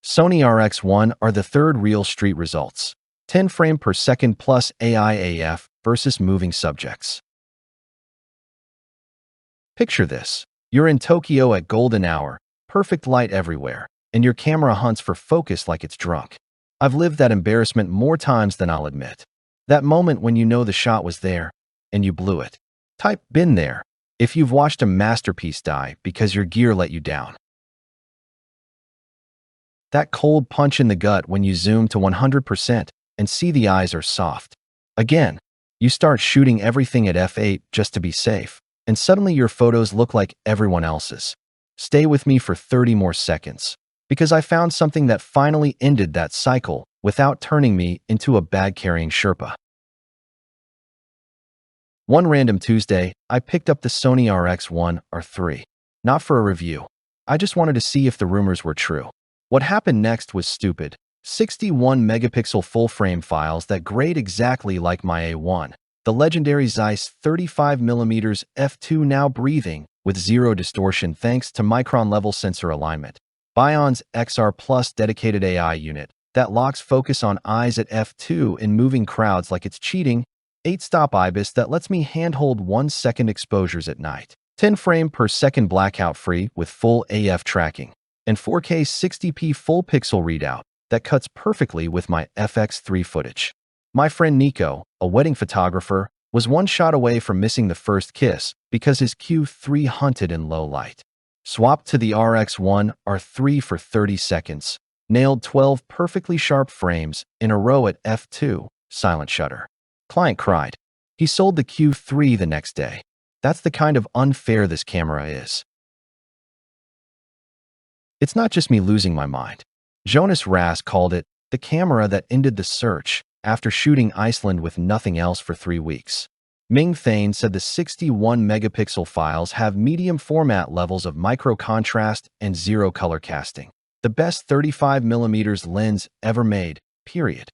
Sony RX1R III real street results. 10 frame per second plus AI/AF versus moving subjects. Picture this. You're in Tokyo at golden hour, perfect light everywhere, and your camera hunts for focus like it's drunk. I've lived that embarrassment more times than I'll admit. That moment when you know the shot was there, and you blew it. Type "been there" if you've watched a masterpiece die because your gear let you down. That cold punch in the gut when you zoom to 100% and see the eyes are soft. Again, you start shooting everything at f8 just to be safe, and suddenly your photos look like everyone else's. Stay with me for 30 more seconds, because I found something that finally ended that cycle without turning me into a bag-carrying Sherpa. One random Tuesday, I picked up the Sony RX1R III. Not for a review. I just wanted to see if the rumors were true. What happened next was stupid. 61 megapixel full-frame files that grade exactly like my A1. The legendary Zeiss 35mm f2 now breathing with zero distortion thanks to micron-level sensor alignment. BIONZ XR Plus dedicated AI unit that locks focus on eyes at f2 in moving crowds like it's cheating. 8-stop IBIS that lets me handhold 1-second exposures at night. 10 frame per second blackout-free with full AF tracking. And 4K 60p full pixel readout that cuts perfectly with my FX3 footage. My friend Nico, a wedding photographer, was one shot away from missing the first kiss because his Q3 hunted in low light. Swapped to the RX1R III for 30 seconds. Nailed 12 perfectly sharp frames in a row at f2, silent shutter. Client cried. He sold the Q3 the next day. That's the kind of unfair this camera is. It's not just me losing my mind. Jonas Ras called it the camera that ended the search after shooting Iceland with nothing else for 3 weeks. Ming Thane said the 61 megapixel files have medium format levels of micro contrast and zero color casting. The best 35mm lens ever made, period.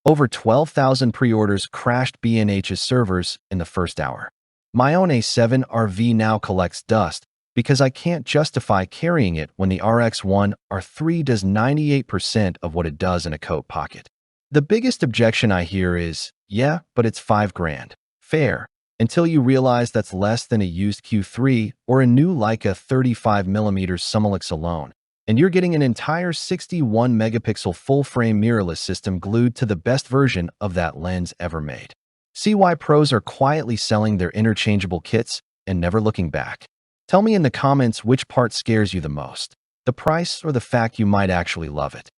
Over 12,000 pre-orders crashed B&H's servers in the first hour. My own A7 RV now collects dust because I can't justify carrying it when the RX1R III does 98% of what it does in a coat pocket. The biggest objection I hear is, yeah, but it's $5,000. Fair, until you realize that's less than a used Q3 or a new Leica 35mm Summilux alone, and you're getting an entire 61 megapixel full-frame mirrorless system glued to the best version of that lens ever made. See why pros are quietly selling their interchangeable kits and never looking back. Tell me in the comments which part scares you the most, the price or the fact you might actually love it.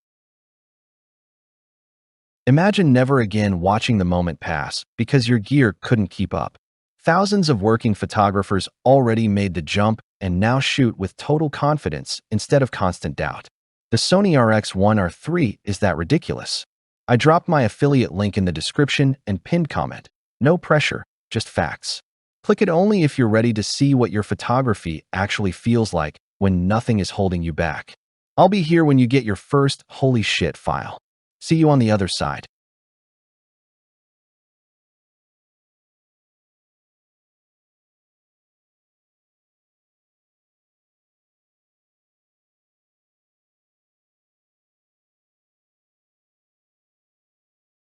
Imagine never again watching the moment pass because your gear couldn't keep up. Thousands of working photographers already made the jump and now shoot with total confidence instead of constant doubt. The Sony RX1R III is that ridiculous. I dropped my affiliate link in the description and pinned comment. No pressure, just facts. Click it only if you're ready to see what your photography actually feels like when nothing is holding you back. I'll be here when you get your first holy shit file. See you on the other side.